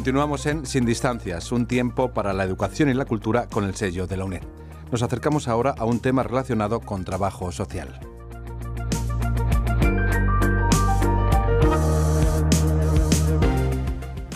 Continuamos en Sin Distancias, un tiempo para la educación y la cultura con el sello de la UNED. Nos acercamos ahora a un tema relacionado con trabajo social.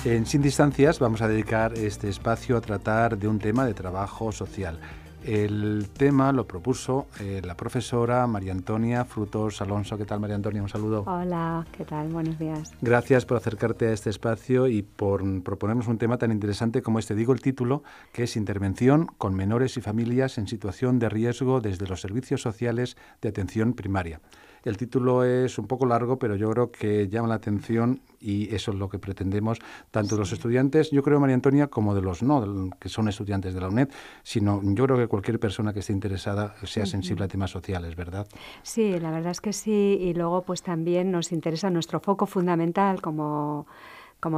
En Sin Distancias vamos a dedicar este espacio a tratar de un tema de trabajo social. El tema lo propuso la profesora María Antonia Frutos Alonso. ¿Qué tal, María Antonia? Un saludo. Hola, ¿qué tal? Buenos días. Gracias por acercarte a este espacio y por proponernos un tema tan interesante como este. Digo el título, que es Intervención con menores y familias en situación de riesgo desde los servicios sociales de atención primaria. El título es un poco largo, pero yo creo que llama la atención y eso es lo que pretendemos, tanto de los estudiantes, yo creo, María Antonia, como de los no, que son estudiantes de la UNED, sino yo creo que cualquier persona que esté interesada sea sensible a temas sociales, ¿verdad? Sí, la verdad es que sí, y luego pues también nos interesa nuestro foco fundamental como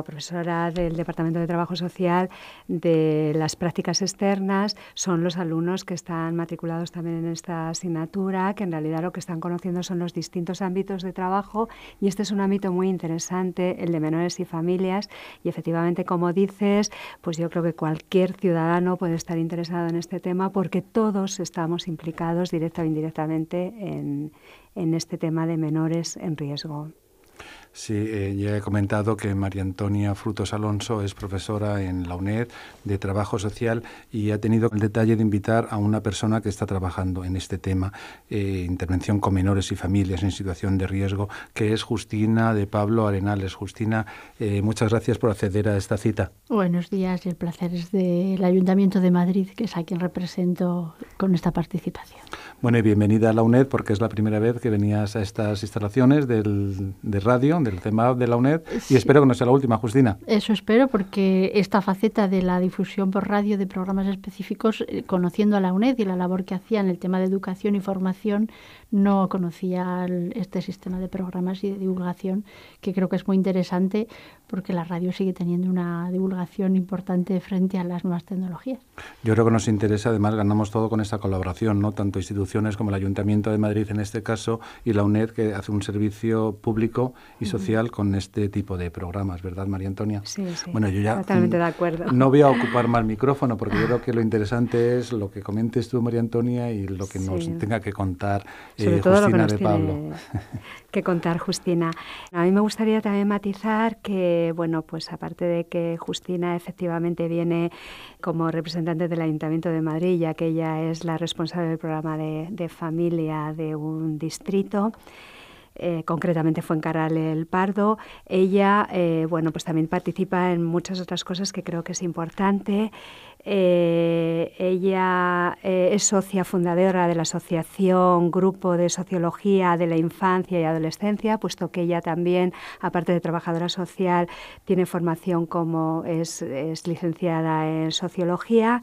profesora del Departamento de Trabajo Social de las prácticas externas, son los alumnos que están matriculados también en esta asignatura, que en realidad lo que están conociendo son los distintos ámbitos de trabajo, y este es un ámbito muy interesante, el de menores y familias, y efectivamente, como dices, pues yo creo que cualquier ciudadano puede estar interesado en este tema porque todos estamos implicados directa o indirectamente en este tema de menores en riesgo. Sí, ya he comentado que María Antonia Frutos Alonso es profesora en la UNED de Trabajo Social y ha tenido el detalle de invitar a una persona que está trabajando en este tema, intervención con menores y familias en situación de riesgo, que es Justina de Pablo Arenales. Justina, muchas gracias por acceder a esta cita. Buenos días, y el placer es del Ayuntamiento de Madrid, que es a quien represento con esta participación. Bueno, y bienvenida a la UNED, porque es la primera vez que venías a estas instalaciones de radio, del CEMAP de la UNED, y espero que no sea la última, Justina. Eso espero, porque esta faceta de la difusión por radio de programas específicos, conociendo a la UNED y la labor que hacía en el tema de educación y formación, no conocía este sistema de programas y de divulgación, que creo que es muy interesante, porque la radio sigue teniendo una divulgación importante frente a las nuevas tecnologías. Yo creo que nos interesa, además ganamos todo con esta colaboración, ¿no? Tanto instituciones como el Ayuntamiento de Madrid en este caso y la UNED, que hace un servicio público y social con este tipo de programas, ¿verdad, María Antonia? Sí, Bueno, yo ya totalmente de acuerdo. No voy a ocupar más el micrófono porque yo creo que lo interesante es lo que comentes tú, María Antonia, y lo que nos tenga que contar sobre todo Justina lo que de Pablo. Que contar Justina. A mí me gustaría también matizar que, bueno, pues aparte de que Justina efectivamente viene como representante del Ayuntamiento de Madrid, ya que ella es la responsable del programa de familia de un distrito, concretamente Fuencarral el Pardo. Ella, bueno, pues también participa en muchas otras cosas que creo que es importante. Ella es socia fundadora de la Asociación Grupo de Sociología de la Infancia y Adolescencia, puesto que ella también, aparte de trabajadora social, tiene formación como es licenciada en Sociología.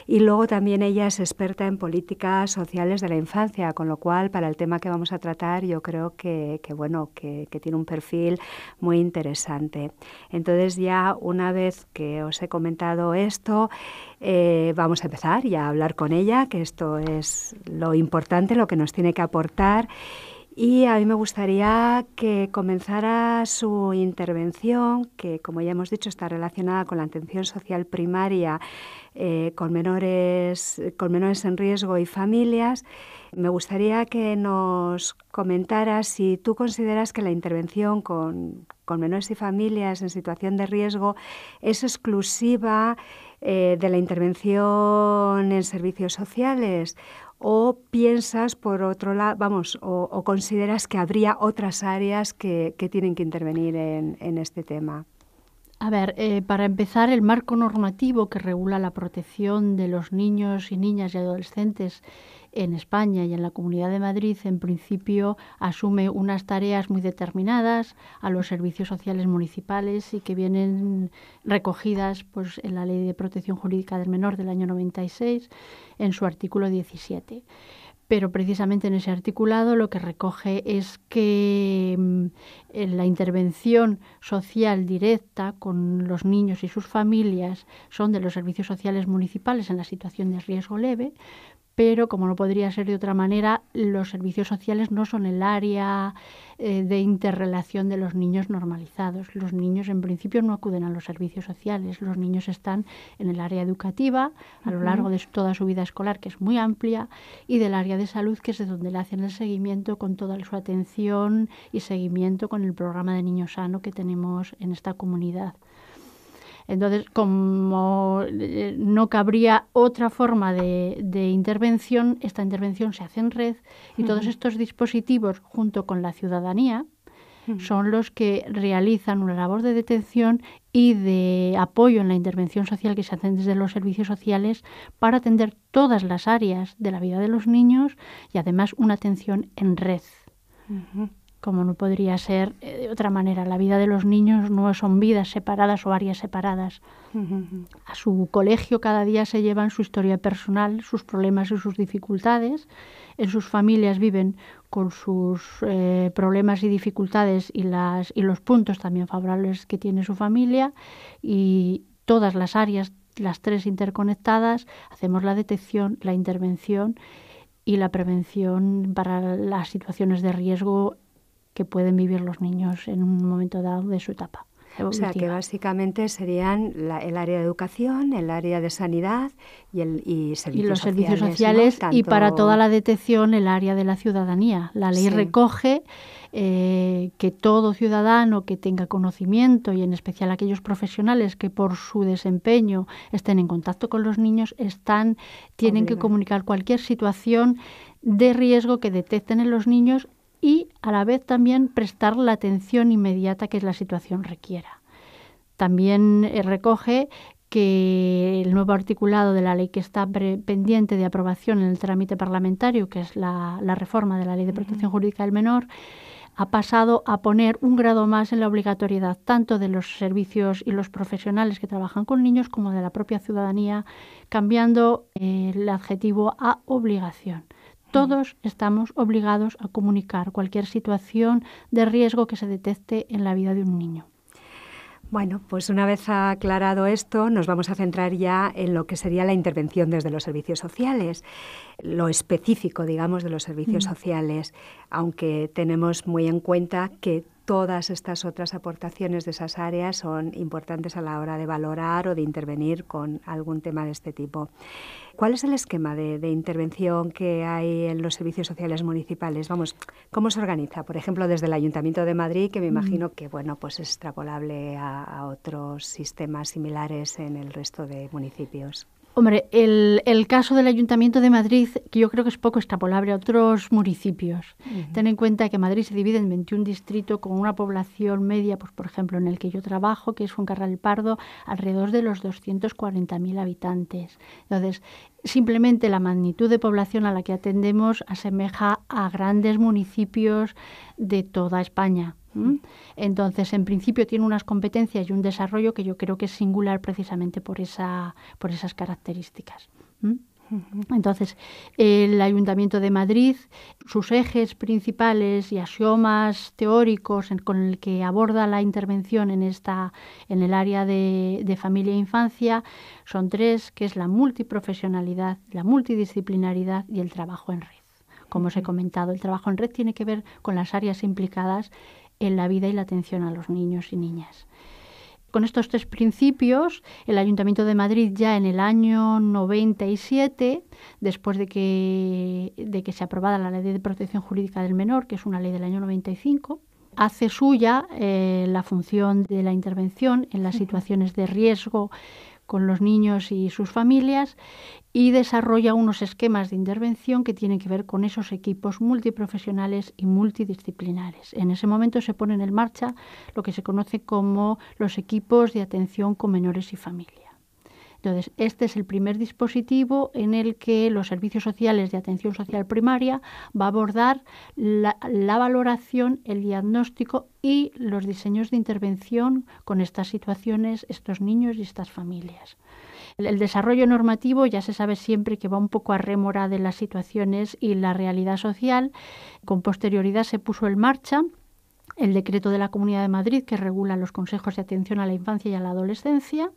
Y luego también ella es experta en políticas sociales de la infancia, con lo cual para el tema que vamos a tratar yo creo que tiene un perfil muy interesante. Entonces ya una vez que os he comentado esto, vamos a empezar ya a hablar con ella, que esto es lo importante, lo que nos tiene que aportar. Y a mí me gustaría que comenzara su intervención, que como ya hemos dicho está relacionada con la atención social primaria con menores en riesgo y familias. Me gustaría que nos comentaras si tú consideras que la intervención con menores y familias en situación de riesgo es exclusiva de la intervención en servicios sociales, o piensas, por otro lado, o consideras que habría otras áreas que tienen que intervenir en este tema. A ver, para empezar, el marco normativo que regula la protección de los niños y niñas y adolescentes en España y en la Comunidad de Madrid, en principio, asume unas tareas muy determinadas a los servicios sociales municipales y que vienen recogidas pues, en la Ley de Protección Jurídica del Menor del año 96, en su artículo 17. Pero precisamente en ese articulado lo que recoge es que la intervención social directa con los niños y sus familias son de los servicios sociales municipales en la situación de riesgo leve, pero como no podría ser de otra manera, los servicios sociales no son el área de interrelación de los niños normalizados. Los niños en principio no acuden a los servicios sociales, los niños están en el área educativa a lo largo de toda su vida escolar, que es muy amplia, y del área de salud, que es de donde le hacen el seguimiento con toda su atención y seguimiento con el programa de Niño Sano que tenemos en esta comunidad. Entonces, como no cabría otra forma de intervención, esta intervención se hace en red y todos estos dispositivos, junto con la ciudadanía, son los que realizan una labor de detención y de apoyo en la intervención social que se hacen desde los servicios sociales para atender todas las áreas de la vida de los niños y además una atención en red. Como no podría ser de otra manera. La vida de los niños no son vidas separadas o áreas separadas. A su colegio cada día se llevan su historia personal, sus problemas y sus dificultades. En sus familias viven con sus problemas y dificultades y los puntos también favorables que tiene su familia. Y todas las áreas, las tres interconectadas, hacemos la detección, la intervención y la prevención para las situaciones de riesgo que pueden vivir los niños en un momento dado de su etapa evolutiva. O sea, que básicamente serían el área de educación, el área de sanidad y los servicios sociales, ¿no? Y para toda la detección el área de la ciudadanía. La ley recoge que todo ciudadano que tenga conocimiento, y en especial aquellos profesionales que por su desempeño estén en contacto con los niños, tienen que comunicar cualquier situación de riesgo que detecten en los niños y a la vez también prestar la atención inmediata que la situación requiera. También recoge que el nuevo articulado de la ley que está pendiente de aprobación en el trámite parlamentario, que es la reforma de la Ley de Protección Jurídica del Menor, ha pasado a poner un grado más en la obligatoriedad tanto de los servicios y los profesionales que trabajan con niños como de la propia ciudadanía, cambiando el adjetivo a obligación. Todos estamos obligados a comunicar cualquier situación de riesgo que se detecte en la vida de un niño. Bueno, pues una vez aclarado esto, nos vamos a centrar ya en lo que sería la intervención desde los servicios sociales, lo específico, digamos, de los servicios sociales, aunque tenemos muy en cuenta que todas estas otras aportaciones de esas áreas son importantes a la hora de valorar o de intervenir con algún tema de este tipo. ¿Cuál es el esquema de intervención que hay en los servicios sociales municipales? Vamos, ¿cómo se organiza? Por ejemplo, desde el Ayuntamiento de Madrid, que me imagino que pues es extrapolable a otros sistemas similares en el resto de municipios. Hombre, el caso del Ayuntamiento de Madrid, que yo creo que es poco extrapolable a otros municipios. Ten en cuenta que Madrid se divide en 21 distritos con una población media, pues por ejemplo, en el que yo trabajo, que es Fuencarral del Pardo, alrededor de los 240.000 habitantes. Entonces, simplemente la magnitud de población a la que atendemos asemeja a grandes municipios de toda España. Entonces, en principio tiene unas competencias y un desarrollo que yo creo que es singular precisamente por esas características. Entonces, el Ayuntamiento de Madrid, sus ejes principales y axiomas teóricos con el que aborda la intervención en el área de familia e infancia son tres, que es la multiprofesionalidad, la multidisciplinaridad y el trabajo en red. Como os he comentado, el trabajo en red tiene que ver con las áreas implicadas en la vida y la atención a los niños y niñas. Con estos tres principios, el Ayuntamiento de Madrid ya en el año 97, después de que se aprobara la Ley de Protección Jurídica del Menor, que es una ley del año 95, hace suya la función de la intervención en las situaciones de riesgo con los niños y sus familias y desarrolla unos esquemas de intervención que tienen que ver con esos equipos multiprofesionales y multidisciplinares. En ese momento se ponen en marcha lo que se conoce como los equipos de atención con menores y familia. Entonces, este es el primer dispositivo en el que los servicios sociales de atención social primaria va a abordar la valoración, el diagnóstico y los diseños de intervención con estas situaciones, estos niños y estas familias. El desarrollo normativo ya se sabe siempre que va un poco a rémora de las situaciones y la realidad social. Con posterioridad se puso en marcha el decreto de la Comunidad de Madrid que regula los consejos de atención a la infancia y a la adolescencia,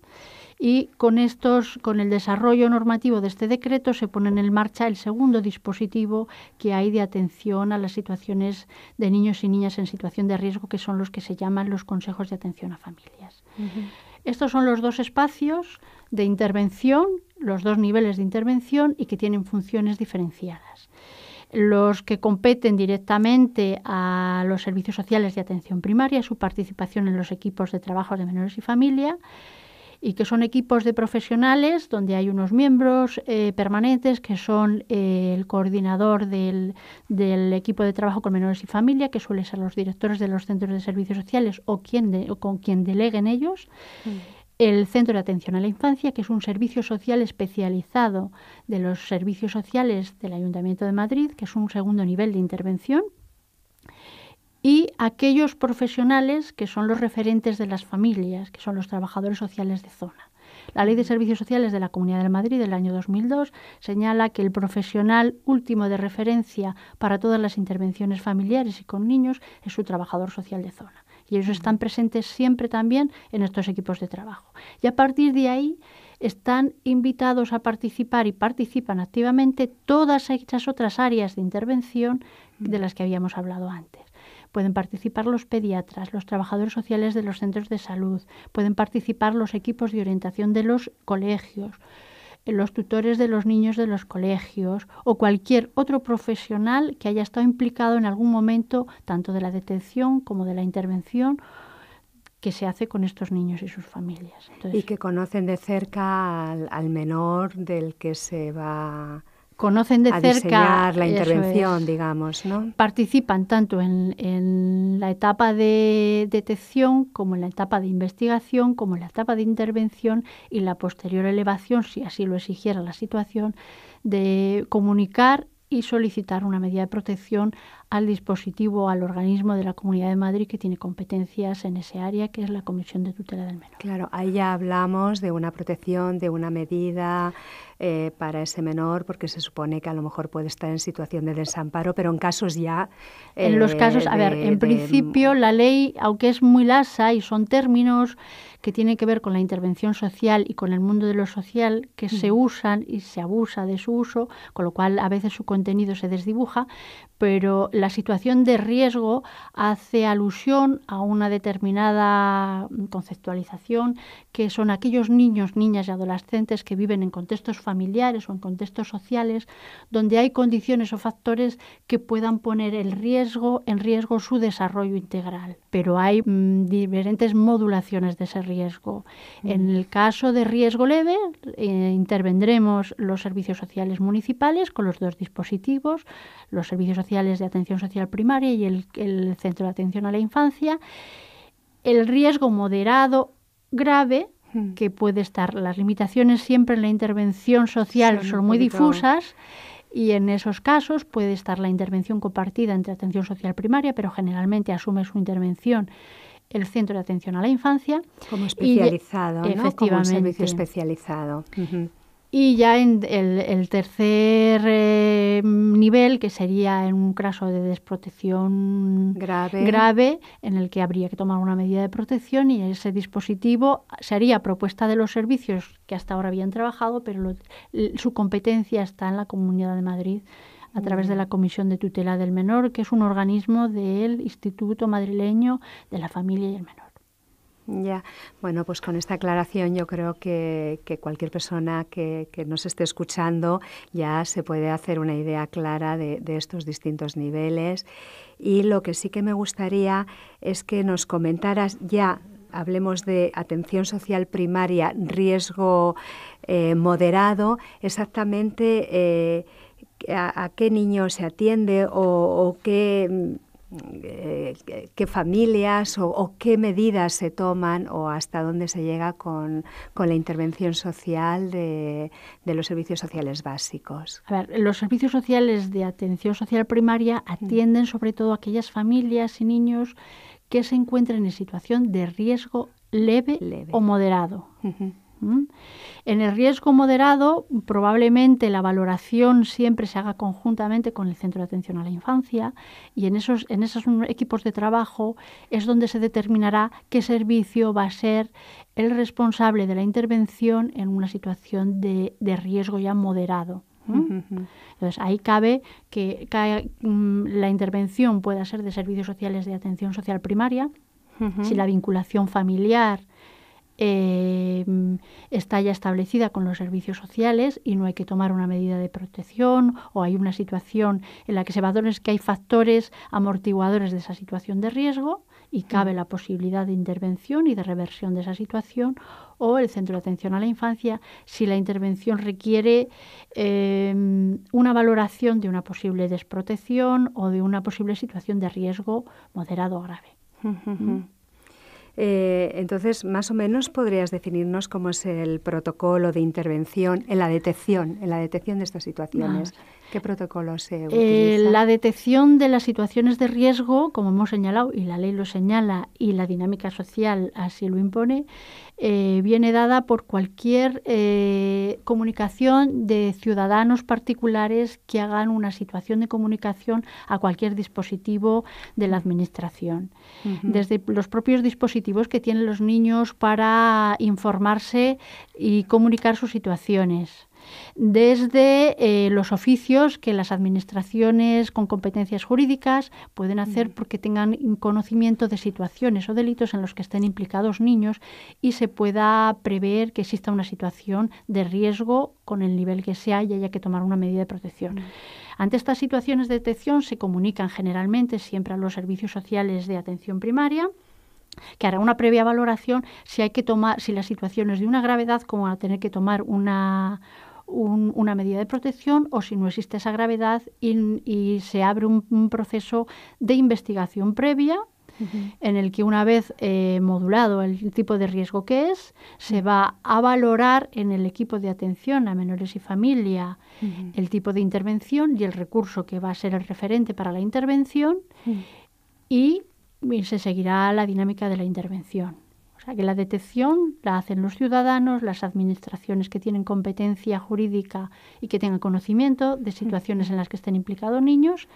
y con el desarrollo normativo de este decreto se pone en marcha el segundo dispositivo que hay de atención a las situaciones de niños y niñas en situación de riesgo, que son los que se llaman los consejos de atención a familias. Estos son los dos espacios de intervención, los dos niveles de intervención, y que tienen funciones diferenciadas. Los que competen directamente a los servicios sociales de atención primaria, su participación en los equipos de trabajo de menores y familia, y que son equipos de profesionales donde hay unos miembros permanentes que son el coordinador del equipo de trabajo con menores y familia, que suelen ser los directores de los centros de servicios sociales o con quien deleguen ellos. El Centro de Atención a la Infancia, que es un servicio social especializado de los servicios sociales del Ayuntamiento de Madrid, que es un segundo nivel de intervención. Y aquellos profesionales que son los referentes de las familias, que son los trabajadores sociales de zona. La Ley de Servicios Sociales de la Comunidad de Madrid del año 2002 señala que el profesional último de referencia para todas las intervenciones familiares y con niños es su trabajador social de zona. Y ellos están presentes siempre también en estos equipos de trabajo. Y a partir de ahí están invitados a participar y participan activamente todas esas otras áreas de intervención de las que habíamos hablado antes. Pueden participar los pediatras, los trabajadores sociales de los centros de salud, pueden participar los equipos de orientación de los colegios, los tutores de los niños de los colegios o cualquier otro profesional que haya estado implicado en algún momento tanto de la detención como de la intervención que se hace con estos niños y sus familias. Entonces, y que conocen de cerca al menor del que se va conocen de cerca diseñar la intervención, digamos, ¿no? Participan tanto en la etapa de detección como en la etapa de investigación, como en la etapa de intervención y la posterior elevación, si así lo exigiera la situación, de comunicar y solicitar una medida de protección al dispositivo, al organismo de la Comunidad de Madrid que tiene competencias en ese área, que es la Comisión de Tutela del Menor. Claro, ahí ya hablamos de una protección, de una medida para ese menor, porque se supone que a lo mejor puede estar en situación de desamparo, pero en casos ya... en los casos, en principio la ley, aunque es muy lasa y son términos que tienen que ver con la intervención social y con el mundo de lo social, que se usan y se abusa de su uso, con lo cual a veces su contenido se desdibuja, pero la situación de riesgo hace alusión a una determinada conceptualización, que son aquellos niños, niñas y adolescentes que viven en contextos familiares o en contextos sociales donde hay condiciones o factores que puedan poner en riesgo su desarrollo integral. Pero hay diferentes modulaciones de ese riesgo. En el caso de riesgo leve, intervendremos los servicios sociales municipales con los dos dispositivos, los servicios sociales de atención social primaria y el Centro de Atención a la Infancia. El riesgo moderado grave, que puede estar, las limitaciones siempre en la intervención social son muy difusas, y en esos casos puede estar la intervención compartida entre atención social primaria, pero generalmente asume su intervención el Centro de Atención a la Infancia. Como especializado, ¿no? Efectivamente. Como un servicio especializado. Y ya en el tercer nivel, que sería en un caso de desprotección grave, en el que habría que tomar una medida de protección, y ese dispositivo sería propuesta de los servicios que hasta ahora habían trabajado, pero su competencia está en la Comunidad de Madrid a través de la Comisión de Tutela del Menor, que es un organismo del Instituto Madrileño de la Familia y el Menor. Ya, bueno, pues con esta aclaración yo creo que cualquier persona que nos esté escuchando ya se puede hacer una idea clara de estos distintos niveles. Y lo que sí que me gustaría es que nos comentaras, ya hablemos de atención social primaria, riesgo moderado, exactamente a qué niño se atiende o qué familias o qué medidas se toman o hasta dónde se llega con la intervención social de los servicios sociales básicos. A ver, los servicios sociales de atención social primaria atienden sobre todo a aquellas familias y niños que se encuentren en situación de riesgo leve. O moderado. En el riesgo moderado, probablemente la valoración siempre se haga conjuntamente con el Centro de Atención a la Infancia, y en esos equipos de trabajo es donde se determinará qué servicio va a ser el responsable de la intervención en una situación de riesgo ya moderado. Entonces, ahí cabe que la intervención pueda ser de servicios sociales de atención social primaria, si la vinculación familiar está ya establecida con los servicios sociales y no hay que tomar una medida de protección, o hay una situación en la que se valora que hay factores amortiguadores de esa situación de riesgo y cabe la posibilidad de intervención y de reversión de esa situación, o el Centro de Atención a la Infancia si la intervención requiere una valoración de una posible desprotección o de una posible situación de riesgo moderado o grave. Entonces, más o menos podrías definirnos cómo es el protocolo de intervención en la detección de estas situaciones. ¿Qué protocolo se utiliza? La detección de las situaciones de riesgo, como hemos señalado, y la ley lo señala y la dinámica social así lo impone, viene dada por cualquier comunicación de ciudadanos particulares que hagan una situación de comunicación a cualquier dispositivo de la Administración. Desde los propios dispositivos que tienen los niños para informarse y comunicar sus situaciones, desde los oficios que las administraciones con competencias jurídicas pueden hacer porque tengan conocimiento de situaciones o delitos en los que estén implicados niños y se pueda prever que exista una situación de riesgo con el nivel que sea y haya que tomar una medida de protección. Ante estas situaciones de detección se comunican generalmente siempre a los servicios sociales de atención primaria, que hará una previa valoración si la situación es de una gravedad como a tener que tomar una medida de protección, o si no existe esa gravedad y se abre un proceso de investigación previa en el que, una vez modulado el tipo de riesgo que es, se va a valorar en el equipo de atención a menores y familia el tipo de intervención y el recurso que va a ser el referente para la intervención y se seguirá la dinámica de la intervención. O sea, que la detección la hacen los ciudadanos, las administraciones que tienen competencia jurídica y que tengan conocimiento de situaciones en las que estén implicados niños,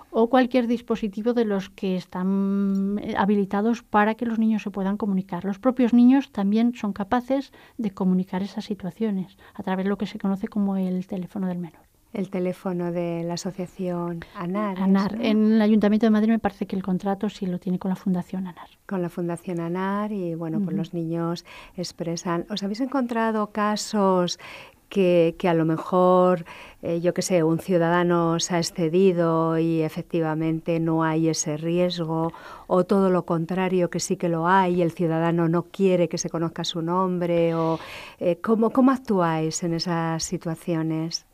o cualquier dispositivo de los que están habilitados para que los niños se puedan comunicar. Los propios niños también son capaces de comunicar esas situaciones a través de lo que se conoce como el teléfono del menor. El teléfono de la asociación ANAR. ANAR. En el Ayuntamiento de Madrid me parece que el contrato sí lo tiene con la Fundación ANAR. Con la Fundación ANAR y, bueno, pues los niños expresan. ¿Os habéis encontrado casos que a lo mejor, yo qué sé, un ciudadano se ha excedido y efectivamente no hay ese riesgo, o todo lo contrario, que sí que lo hay y el ciudadano no quiere que se conozca su nombre? O ¿cómo actuáis en esas situaciones?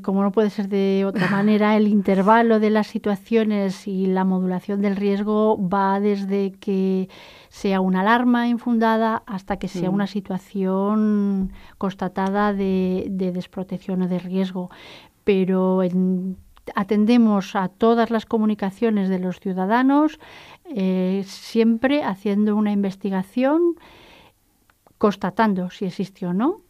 Como no puede ser de otra manera, el intervalo de las situaciones y la modulación del riesgo va desde que sea una alarma infundada hasta que sea una situación constatada de desprotección o de riesgo. Pero atendemos a todas las comunicaciones de los ciudadanos, siempre haciendo una investigación, constatando si existe o no,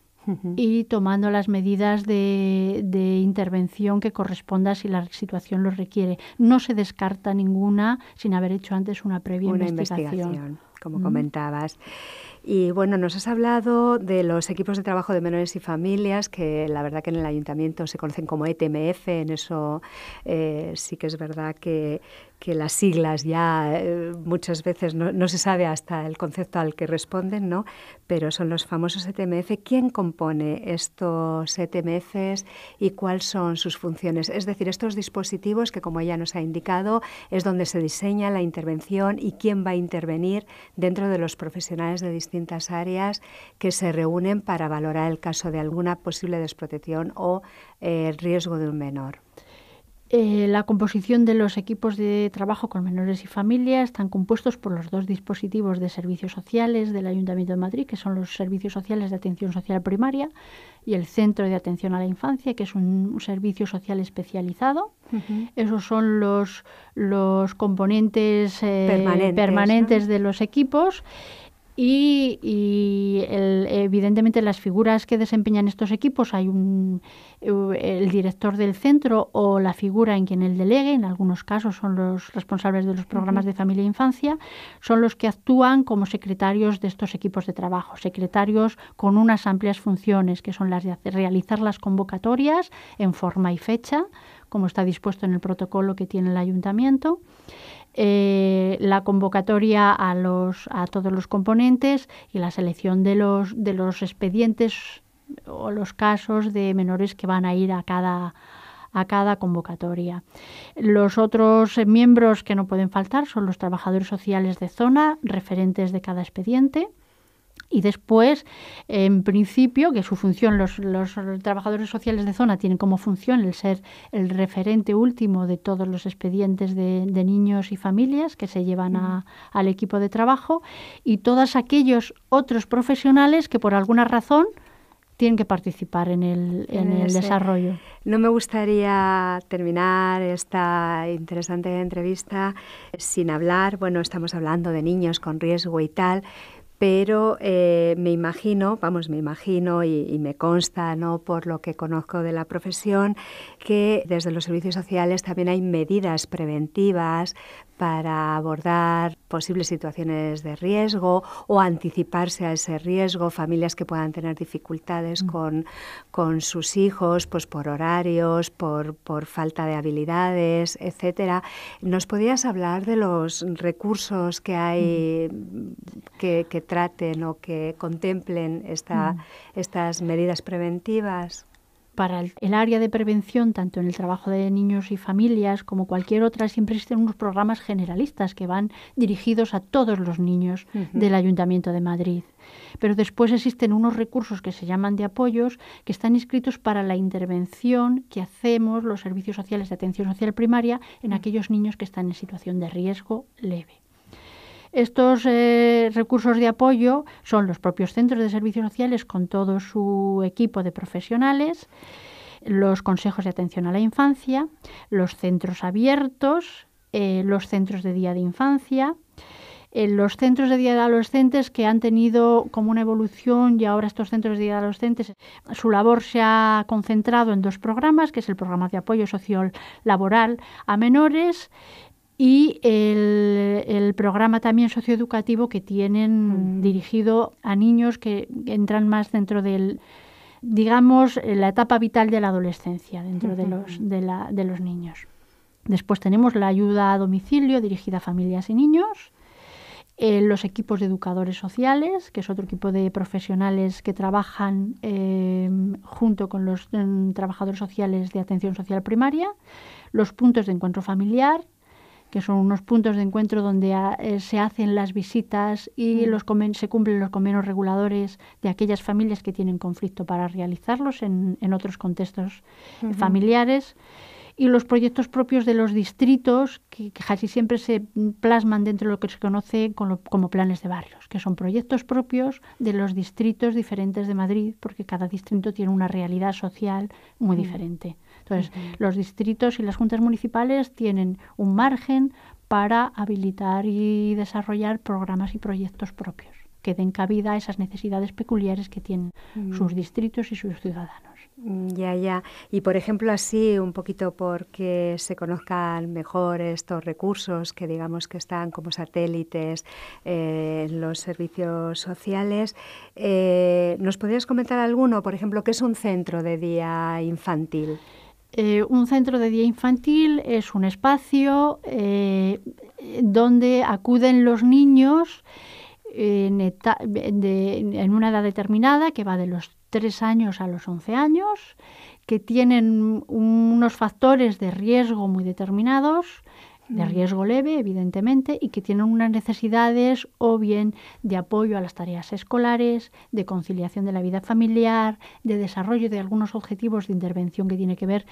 y tomando las medidas de intervención que corresponda si la situación lo requiere. No se descarta ninguna sin haber hecho antes una previa investigación, como comentabas. Y bueno, nos has hablado de los equipos de trabajo de menores y familias, que la verdad que en el ayuntamiento se conocen como ETMF. En eso sí que es verdad que las siglas ya muchas veces no se sabe hasta el concepto al que responden, ¿no? Pero son los famosos ETMF. ¿Quién compone estos ETMFs y cuáles son sus funciones? Es decir, estos dispositivos que, como ella nos ha indicado, es donde se diseña la intervención y quién va a intervenir dentro de los profesionales de distintas áreas que se reúnen para valorar el caso de alguna posible desprotección o riesgo de un menor. La composición de los equipos de trabajo con menores y familias están compuestos por los dos dispositivos de servicios sociales del Ayuntamiento de Madrid, que son los servicios sociales de atención social primaria, y el Centro de Atención a la Infancia, que es un servicio social especializado. Esos son los componentes permanentes, ¿no?, de los equipos. Y evidentemente las figuras que desempeñan estos equipos, hay el director del centro o la figura en quien él delegue, en algunos casos son los responsables de los programas de familia e infancia, son los que actúan como secretarios de estos equipos de trabajo, secretarios con unas amplias funciones, que son las de realizar las convocatorias en forma y fecha, como está dispuesto en el protocolo que tiene el ayuntamiento, la convocatoria a todos los componentes y la selección de los expedientes o los casos de menores que van a ir a cada convocatoria. Los otros miembros que no pueden faltar son los trabajadores sociales de zona, referentes de cada expediente. Y después, en principio, que su función, los trabajadores sociales de zona tienen como función el ser el referente último de todos los expedientes de niños y familias que se llevan al equipo de trabajo, y todos aquellos otros profesionales que por alguna razón tienen que participar en el desarrollo. No me gustaría terminar esta interesante entrevista sin hablar, estamos hablando de niños con riesgo y tal, pero me imagino y me consta, ¿no?, por lo que conozco de la profesión, que desde los servicios sociales también hay medidas preventivas para abordar posibles situaciones de riesgo o anticiparse a ese riesgo, familias que puedan tener dificultades con sus hijos, pues por horarios, por falta de habilidades, etcétera. ¿Nos podías hablar de los recursos que hay que traten o que contemplen estas medidas preventivas? Para el área de prevención, tanto en el trabajo de niños y familias como cualquier otra, siempre existen unos programas generalistas que van dirigidos a todos los niños del Ayuntamiento de Madrid. Pero después existen unos recursos que se llaman de apoyos, que están inscritos para la intervención que hacemos los servicios sociales de atención social primaria en aquellos niños que están en situación de riesgo leve. Estos recursos de apoyo son los propios centros de servicios sociales con todo su equipo de profesionales, los consejos de atención a la infancia, los centros abiertos, los centros de día de infancia, los centros de día de adolescentes que han tenido como una evolución, y ahora estos centros de día de adolescentes, su labor se ha concentrado en 2 programas, que es el programa de apoyo sociolaboral a menores y el programa también socioeducativo que tienen dirigido a niños que entran más dentro del, digamos, la etapa vital de la adolescencia, dentro de los niños. Después tenemos la ayuda a domicilio dirigida a familias y niños, los equipos de educadores sociales, que es otro equipo de profesionales que trabajan junto con los trabajadores sociales de atención social primaria, los puntos de encuentro familiar, que son unos puntos de encuentro donde se hacen las visitas y se cumplen los convenios reguladores de aquellas familias que tienen conflicto para realizarlos en otros contextos familiares, y los proyectos propios de los distritos que casi siempre se plasman dentro de lo que se conoce como planes de barrios, que son proyectos propios de los distritos diferentes de Madrid, porque cada distrito tiene una realidad social muy diferente. Entonces, los distritos y las juntas municipales tienen un margen para habilitar y desarrollar programas y proyectos propios que den cabida a esas necesidades peculiares que tienen sus distritos y sus ciudadanos. Ya. Y, por ejemplo, así, un poquito porque se conozcan mejor estos recursos que digamos que están como satélites en los servicios sociales, ¿nos podrías comentar alguno? Por ejemplo, ¿qué es un centro de día infantil? Un centro de día infantil es un espacio donde acuden los niños en una edad determinada, que va de los 3 años a los 11 años, que tienen unos factores de riesgo muy determinados, de riesgo leve, evidentemente, y que tienen unas necesidades o bien de apoyo a las tareas escolares, de conciliación de la vida familiar, de desarrollo de algunos objetivos de intervención que tiene que ver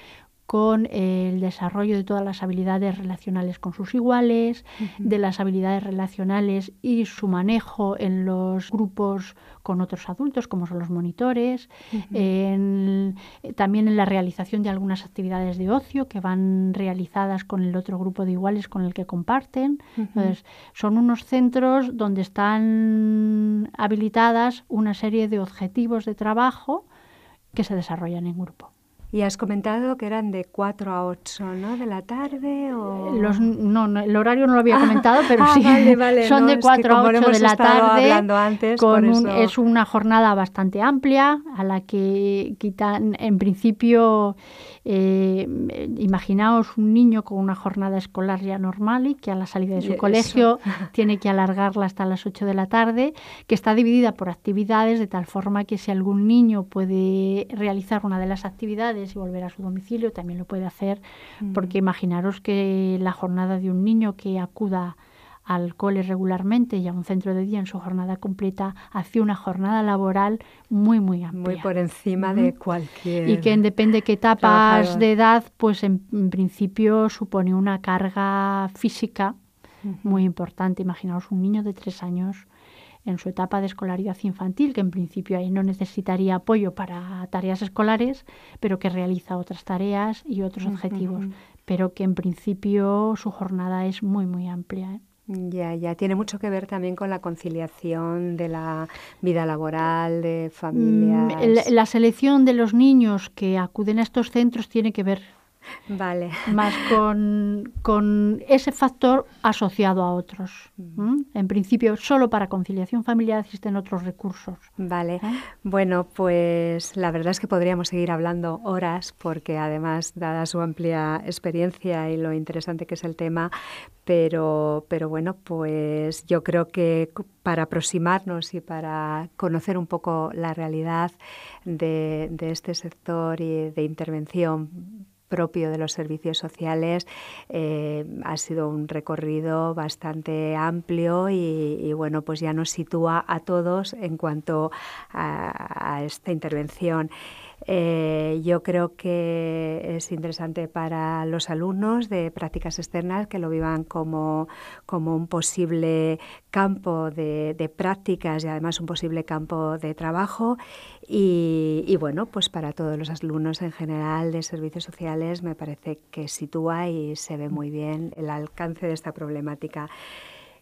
con el desarrollo de todas las habilidades relacionales con sus iguales, de las habilidades relacionales y su manejo en los grupos con otros adultos, como son los monitores, también en la realización de algunas actividades de ocio que van realizadas con el otro grupo de iguales con el que comparten. Entonces, son unos centros donde están habilitadas una serie de objetivos de trabajo que se desarrollan en grupo. Y has comentado que eran de 4 a 8, ¿no? ¿De la tarde o...? No, el horario no lo había comentado, pero sí, vale, son de 4 a 8 de la tarde. Antes, Es una jornada bastante amplia a la que quitan, en principio, imaginaos un niño con una jornada escolar ya normal y que a la salida de su colegio tiene que alargarla hasta las 8 de la tarde, que está dividida por actividades de tal forma que si algún niño puede realizar una de las actividades y volver a su domicilio, también lo puede hacer, porque imaginaros que la jornada de un niño que acuda al cole regularmente y a un centro de día en su jornada completa hace una jornada laboral muy, muy amplia. Muy por encima de cualquier... Y que depende de qué etapas de edad, pues en principio supone una carga física muy importante. Imaginaos un niño de 3 años en su etapa de escolaridad infantil, que en principio ahí no necesitaría apoyo para tareas escolares, pero que realiza otras tareas y otros objetivos, pero que en principio su jornada es muy, muy amplia. Ya. Tiene mucho que ver también con la conciliación de la vida laboral, de familias... La selección de los niños que acuden a estos centros tiene que ver más con ese factor asociado a otros. En principio, solo para conciliación familiar existen otros recursos. Bueno, pues la verdad es que podríamos seguir hablando horas porque además, dada su amplia experiencia y lo interesante que es el tema, pero bueno, pues yo creo que para aproximarnos y para conocer un poco la realidad de este sector y de intervención propio de los servicios sociales, ha sido un recorrido bastante amplio y bueno, pues ya nos sitúa a todos en cuanto a esta intervención. Yo creo que es interesante para los alumnos de prácticas externas que lo vivan como un posible campo de prácticas y además un posible campo de trabajo y bueno, pues para todos los alumnos en general de servicios sociales me parece que sitúa y se ve muy bien el alcance de esta problemática.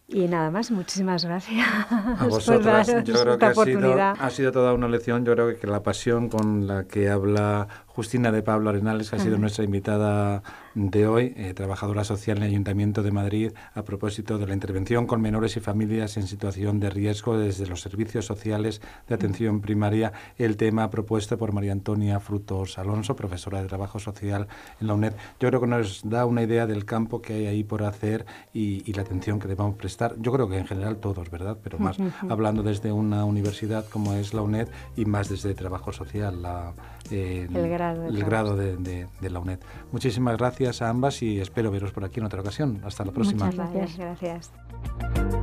Y nada más, muchísimas gracias a vosotras. Yo creo que ha sido toda una lección. Yo creo que la pasión con la que habla Justina de Pablo Arenales, que ha sido nuestra invitada de hoy, trabajadora social en el Ayuntamiento de Madrid, a propósito de la intervención con menores y familias en situación de riesgo desde los servicios sociales de atención primaria, el tema propuesto por María Antonia Frutos Alonso, profesora de Trabajo Social en la UNED. Yo creo que nos da una idea del campo que hay ahí por hacer y la atención que debamos prestar. Yo creo que en general todos, ¿verdad? Pero más hablando desde una universidad como es la UNED y más desde Trabajo Social, el grado de la UNED. Muchísimas gracias a ambas y espero veros por aquí en otra ocasión. Hasta la próxima. Muchas gracias. Gracias.